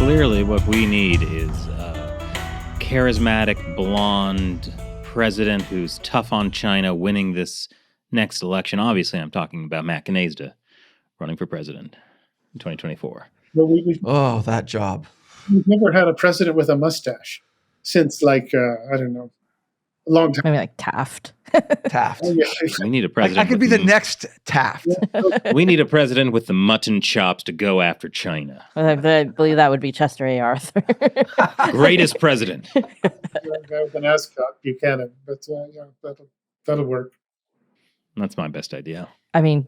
clearly what we need is a charismatic, blonde president who's tough on China winning this next election. Obviously, I'm talking about Matt Canazda running for president in 2024. Well, that job. We've never had a president with a mustache since, I don't know, a long time. Maybe like Taft. Taft. Oh, yeah. We need a president. I could be the next Taft. We need a president with the mutton chops to go after China. I believe that would be Chester A. Arthur. Greatest president. Guy with an ascot, Buchanan, but that'll work. That's my best idea. I mean,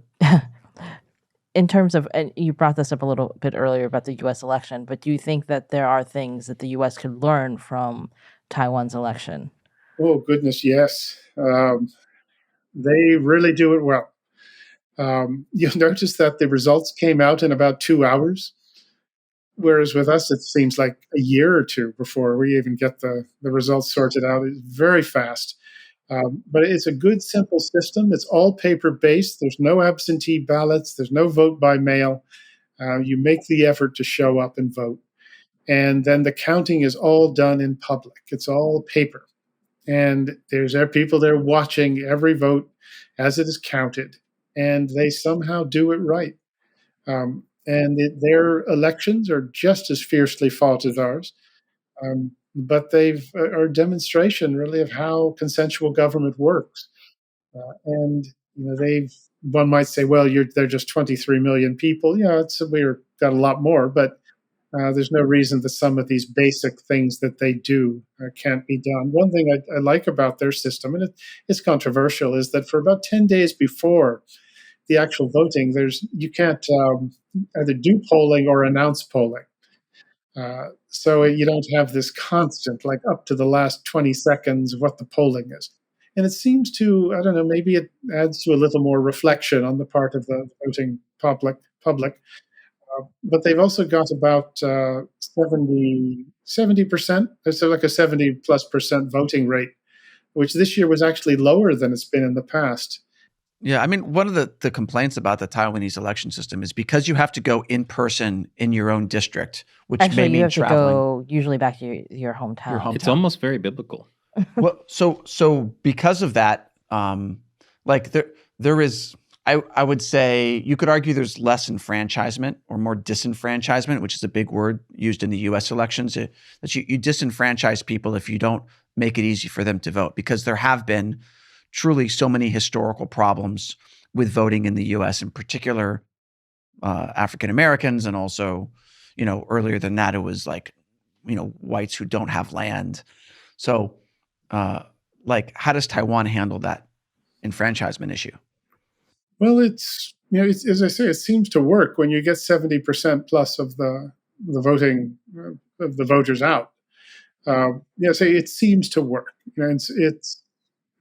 in terms of, and you brought this up a little bit earlier about the U.S. election, but do you think that there are things that the U.S. could learn from Taiwan's election? Oh, goodness, yes. They really do it well. You'll notice that the results came out in about 2 hours, whereas with us, it seems like a year or two before we even get the results sorted out. It's very fast. But it's a good, simple system. It's all paper-based. There's no absentee ballots. There's no vote by mail. You make the effort to show up and vote. And then the counting is all done in public. It's all paper. And there's people there watching every vote as it is counted. And they somehow do it right. Their elections are just as fiercely fought as ours. But are a demonstration really of how consensual government works. One might say, well, they're just 23 million people. Yeah, we've got a lot more, but there's no reason that some of these basic things that they do can't be done. One thing I like about their system, and it's controversial, is that for about 10 days before the actual voting, you can't either do polling or announce polling. So you don't have this constant, like up to the last 20 seconds of what the polling is. And it seems to, I don't know, maybe it adds to a little more reflection on the part of the voting public. But they've also got about 70%, so like a 70+% voting rate, which this year was actually lower than it's been in the past. Yeah, I mean, one of the complaints about the Taiwanese election system is because you have to go in person in your own district, which Actually, may mean you have traveling. to go usually back to your hometown. It's almost very biblical. Well, so because of that, there is, I would say, you could argue there's less enfranchisement or more disenfranchisement, which is a big word used in the U.S. elections. That you disenfranchise people if you don't make it easy for them to vote, because there have been truly so many historical problems with voting in the U.S., in particular African Americans, and also, earlier than that, it was whites who don't have land. So, how does Taiwan handle that enfranchisement issue? Well, it's as I say, it seems to work when you get 70% plus of the voting of the voters out. It seems to work. It's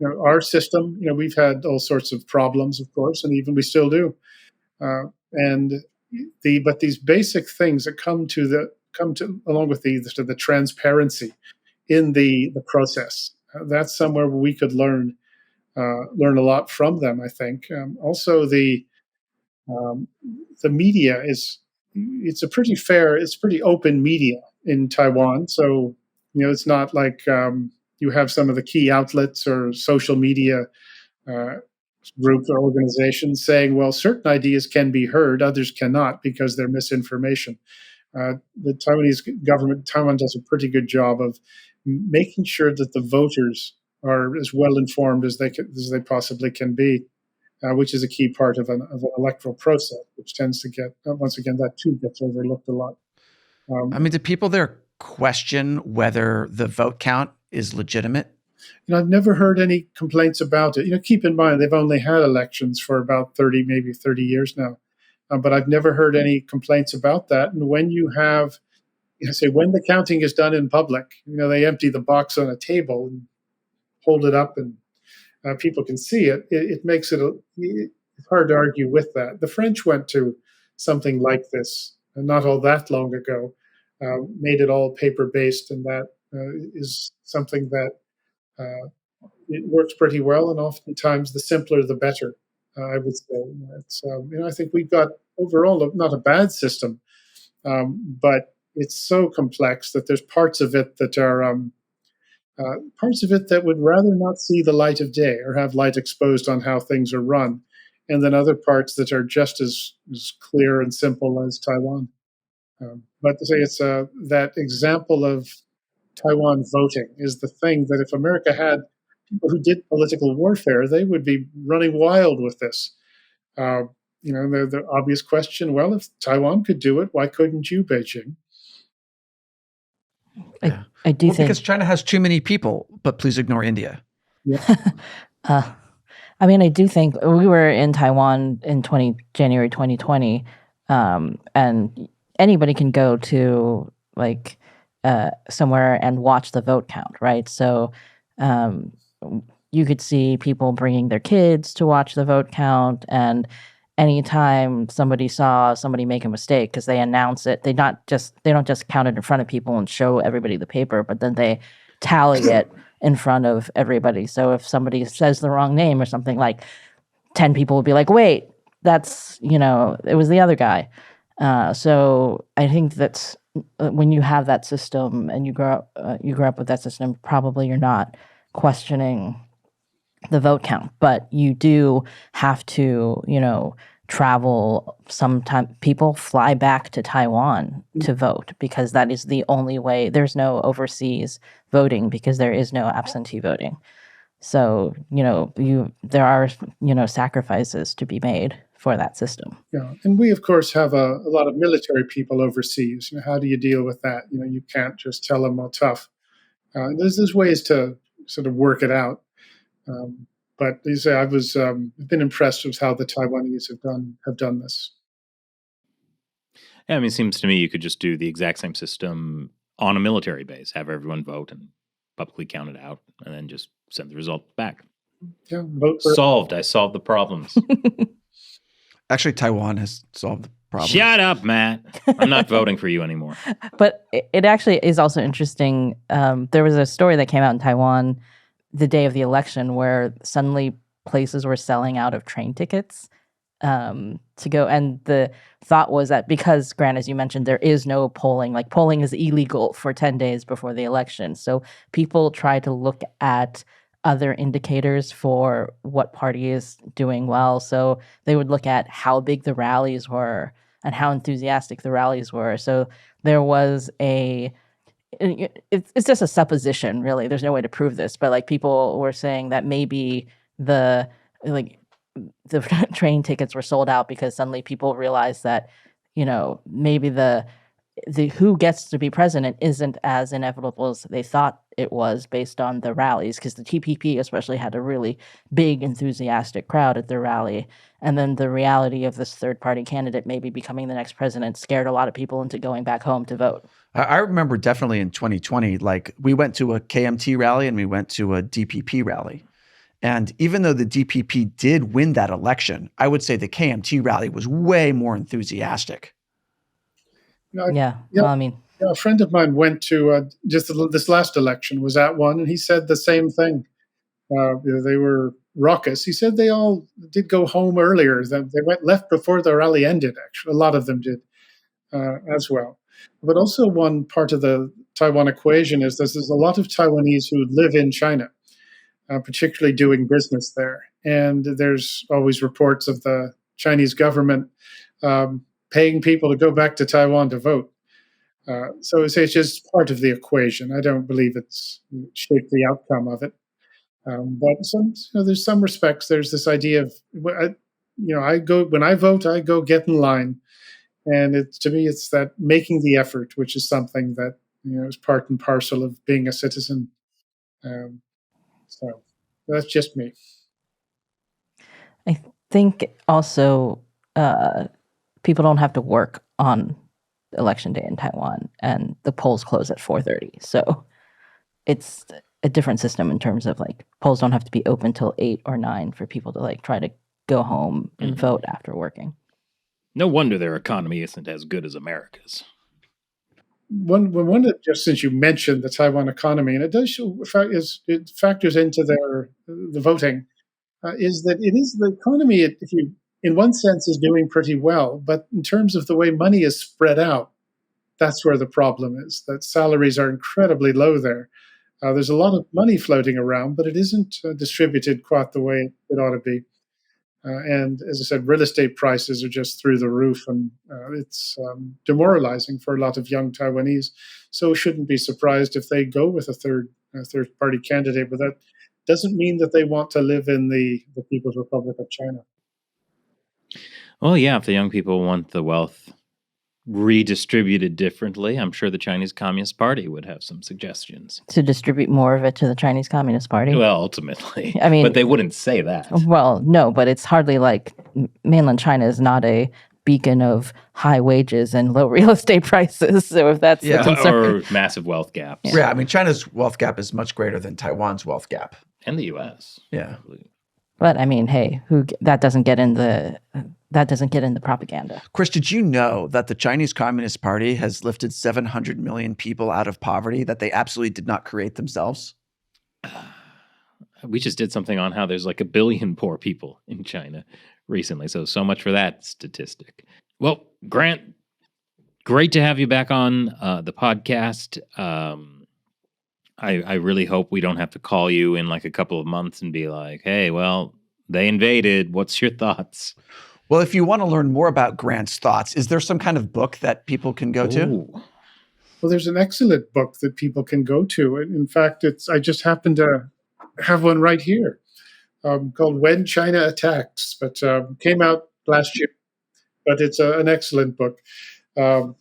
our system. We've had all sorts of problems, of course, and even we still do. But these basic things that come to along with the transparency in the process. That's somewhere where we could learn a lot from them, I think. Also, the media it's pretty open media in Taiwan. So it's not like you have some of the key outlets or social media groups or organizations saying, well, certain ideas can be heard, others cannot because they're misinformation. The Taiwanese government, Taiwan does a pretty good job of making sure that the voters are as well informed as they possibly can be, which is a key part of an electoral process, which tends to get, once again, that too gets overlooked a lot. Do people there question whether the vote count is legitimate? I've never heard any complaints about it. Keep in mind, they've only had elections for about 30 years now. But I've never heard any complaints about that. And when you have, when the counting is done in public, they empty the box on a table and hold it up and people can see it. It makes it's hard to argue with that. The French went to something like this not all that long ago, made it all paper-based, and that is something that it works pretty well, and oftentimes the simpler the better. I would say it's I think we've got overall not a bad system, but it's so complex that there's parts of it that are parts of it that would rather not see the light of day or have light exposed on how things are run, and then other parts that are just as clear and simple as Taiwan. But to say it's that example of Taiwan voting is the thing that if America had people who did political warfare, they would be running wild with this. Uh, the obvious question, well, if Taiwan could do it, why couldn't you, Beijing? I do think because China has too many people, but please ignore India. Yeah. I mean, I do think we were in Taiwan in January 2020, and anybody can go to like somewhere and watch the vote count, right? So you could see people bringing their kids to watch the vote count, and anytime somebody saw somebody make a mistake, because they announce it, they don't just count it in front of people and show everybody the paper, but then they tally it in front of everybody. So if somebody says the wrong name or something, like 10 people will be like, wait, that's, it was the other guy. So I think that's when you have that system and you grow up with that system, probably you're not questioning the vote count, but you do have to, travel. Sometimes people fly back to Taiwan to vote because that is the only way. There's no overseas voting because there is no absentee voting. So, there are, sacrifices to be made for that system. Yeah, and we, of course, have a lot of military people overseas. How do you deal with that? You can't just tell them, well, tough. There's ways to sort of work it out. But you say I've been impressed with how the Taiwanese have done this. Yeah, it seems to me you could just do the exact same system on a military base, have everyone vote and publicly count it out, and then just send the result back. Yeah, vote solved. I solved the problems. Actually, Taiwan has solved the problem. Shut up, Matt. I'm not voting for you anymore. But it actually is also interesting. There was a story that came out in Taiwan the day of the election where suddenly places were selling out of train tickets to go. And the thought was that because, Grant, as you mentioned, there is no polling, like polling is illegal for 10 days before the election. So people try to look at other indicators for what party is doing well. So they would look at how big the rallies were and how enthusiastic the rallies were. So there was it's just a supposition, really. There's no way to prove this, but like people were saying that maybe the train tickets were sold out because suddenly people realized that, maybe the who gets to be president isn't as inevitable as they thought it was based on the rallies, because the TPP especially had a really big, enthusiastic crowd at their rally. And then the reality of this third-party candidate maybe becoming the next president scared a lot of people into going back home to vote. I remember definitely in 2020, like we went to a KMT rally and we went to a DPP rally. And even though the DPP did win that election, I would say the KMT rally was way more enthusiastic. Yeah. A friend of mine went to just this last election, was at one, and he said the same thing. They were raucous. He said they all did go home earlier. They left before the rally ended, actually. A lot of them did as well. But also one part of the Taiwan equation is there's a lot of Taiwanese who live in China, particularly doing business there. And there's always reports of the Chinese government paying people to go back to Taiwan to vote. So it's just part of the equation. I don't believe it's shaped the outcome of it. But there's some respects. There's this idea of, when I vote, I go get in line. And to me, it's that making the effort, which is something that, is part and parcel of being a citizen. So that's just me. I think also people don't have to work on election day in Taiwan, and the polls close at 4:30. So it's a different system in terms of like polls don't have to be open till 8 or 9 for people to like try to go home and vote after working. No wonder their economy isn't as good as America's. One just since you mentioned the Taiwan economy, and it does show, it factors into the voting, is that it is the economy. If you, in one sense, is doing pretty well, but in terms of the way money is spread out, That's where the problem is, that salaries are incredibly low there. There's a lot of money floating around, but it isn't distributed quite the way it ought to be. And as I said, real estate prices are just through the roof, and it's demoralizing for a lot of young Taiwanese. So shouldn't be surprised if they go with a third party candidate, but that doesn't mean that they want to live in the People's Republic of China. Well, yeah, if the young people want the wealth redistributed differently, I'm sure the Chinese Communist Party would have some suggestions. To distribute more of it to the Chinese Communist Party? Well, ultimately. I mean, but they wouldn't say that. Well, no, but it's hardly like mainland China is not a beacon of high wages and low real estate prices. So if that's the concern. Or massive wealth gaps. Yeah, I mean, China's wealth gap is much greater than Taiwan's wealth gap. And the U.S. Yeah. But I mean, hey, that doesn't get in the propaganda. Chris, did you know that the Chinese Communist Party has lifted 700 million people out of poverty that they absolutely did not create themselves? We just did something on how there's like 1 billion poor people in China recently. So much for that statistic. Well, Grant, great to have you back on the podcast. I really hope we don't have to call you in like a couple of months and be like, hey, well, they invaded. What's your thoughts? Well, if you want to learn more about Grant's thoughts, is there some kind of book that people can go to? Well, there's an excellent book that people can go to. In fact, I just happen to have one right here called When China Attacks, but came out last year. But it's an excellent book.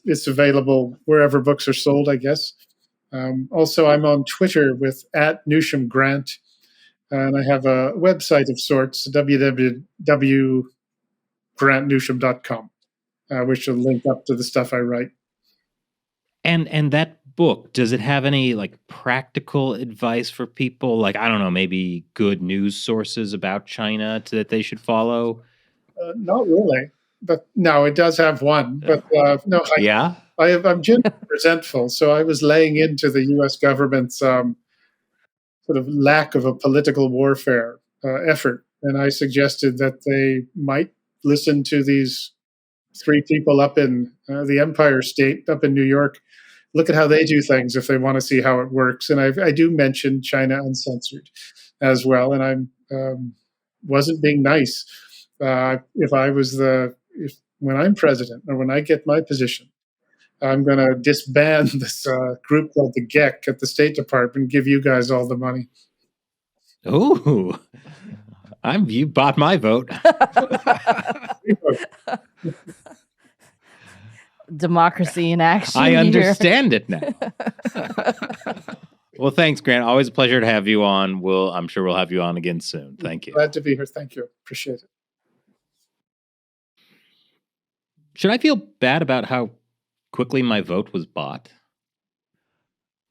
It's available wherever books are sold, I guess. Also, I'm on Twitter with @NewshamGrant, and I have a website of sorts, www.grantnewsham.com, which will link up to the stuff I write. And that book, does it have any like practical advice for people? Like, I don't know, maybe good news sources about China that they should follow? Not really, but no, it does have one. But no, yeah. I'm genuinely resentful. So I was laying into the U.S. government's sort of lack of a political warfare effort, and I suggested that they might listen to these 3 people up in the Empire State, up in New York. Look at how they do things if they want to see how it works. And I do mention China Uncensored as well, and I wasn't being nice. When I'm president or when I get my position, I'm going to disband this group called the GEC at the State Department, give you guys all the money. Oh, you bought my vote. Democracy in action. I understand it now. Well, thanks, Grant. Always a pleasure to have you on. I'm sure we'll have you on again soon. Thank you. Glad to be here. Thank you. Appreciate it. Should I feel bad about how quickly my vote was bought?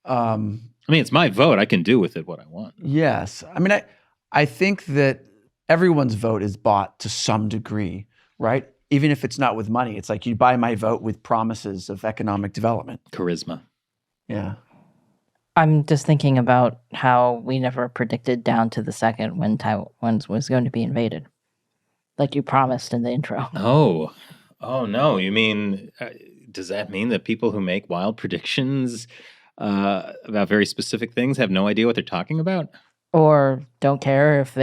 I mean, it's my vote. I can do with it what I want. Yes. I mean, I think that everyone's vote is bought to some degree, right? Even if it's not with money. It's like you buy my vote with promises of economic development. Charisma. Yeah. I'm just thinking about how we never predicted down to the second when Taiwan was going to be invaded. Like you promised in the intro. Oh no. You mean, does that mean that people who make wild predictions about very specific things have no idea what they're talking about? Or don't care if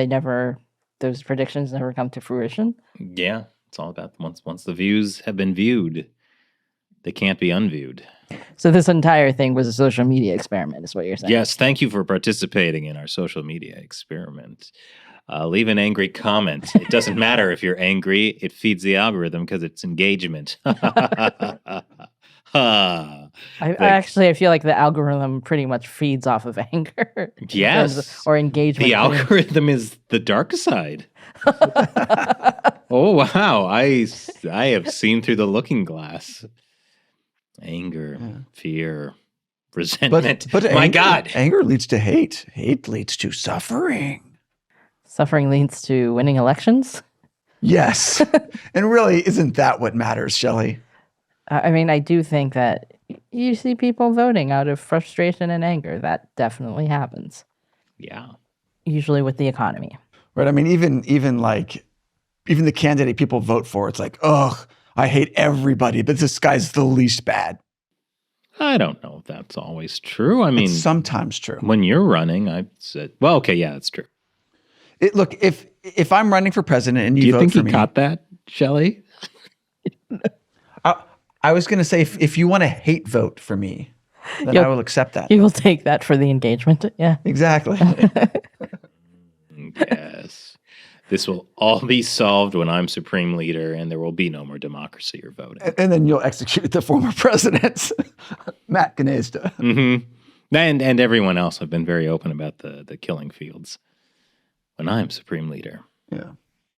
those predictions never come to fruition? Yeah. It's all about once the views have been viewed, they can't be unviewed. So this entire thing was a social media experiment, is what you're saying? Yes, thank you for participating in our social media experiment. Leave an angry comment. It doesn't matter if you're angry. It feeds the algorithm because it's engagement. I feel like the algorithm pretty much feeds off of anger. Yes. Or engagement. The algorithm is the dark side. Oh, wow. I have seen through the looking glass. Anger, fear, resentment. But My God. Anger leads to hate. Hate leads to suffering. Suffering leads to winning elections? Yes. And really, isn't that what matters, Shelley? I mean, I do think that you see people voting out of frustration and anger. That definitely happens. Yeah. Usually with the economy. Right. I mean, even the candidate people vote for, it's like, ugh, I hate everybody, but this guy's the least bad. I don't know if that's always true. I mean, It's sometimes true. when you're running, I said, well, okay, yeah, that's true. Look, if I'm running for president and Do you vote think for he me, caught that, Shelley? I was going to say, if you want to hate vote for me, then Yep. I will accept that. You will take that for the engagement. Yeah. Exactly. Yes. This will all be solved when I'm supreme leader, and there will be no more democracy or voting. And then you'll execute the former presidents, Matt Gnezda. Mm-hmm. And everyone else have been very open about the killing fields when I'm supreme leader. Yeah.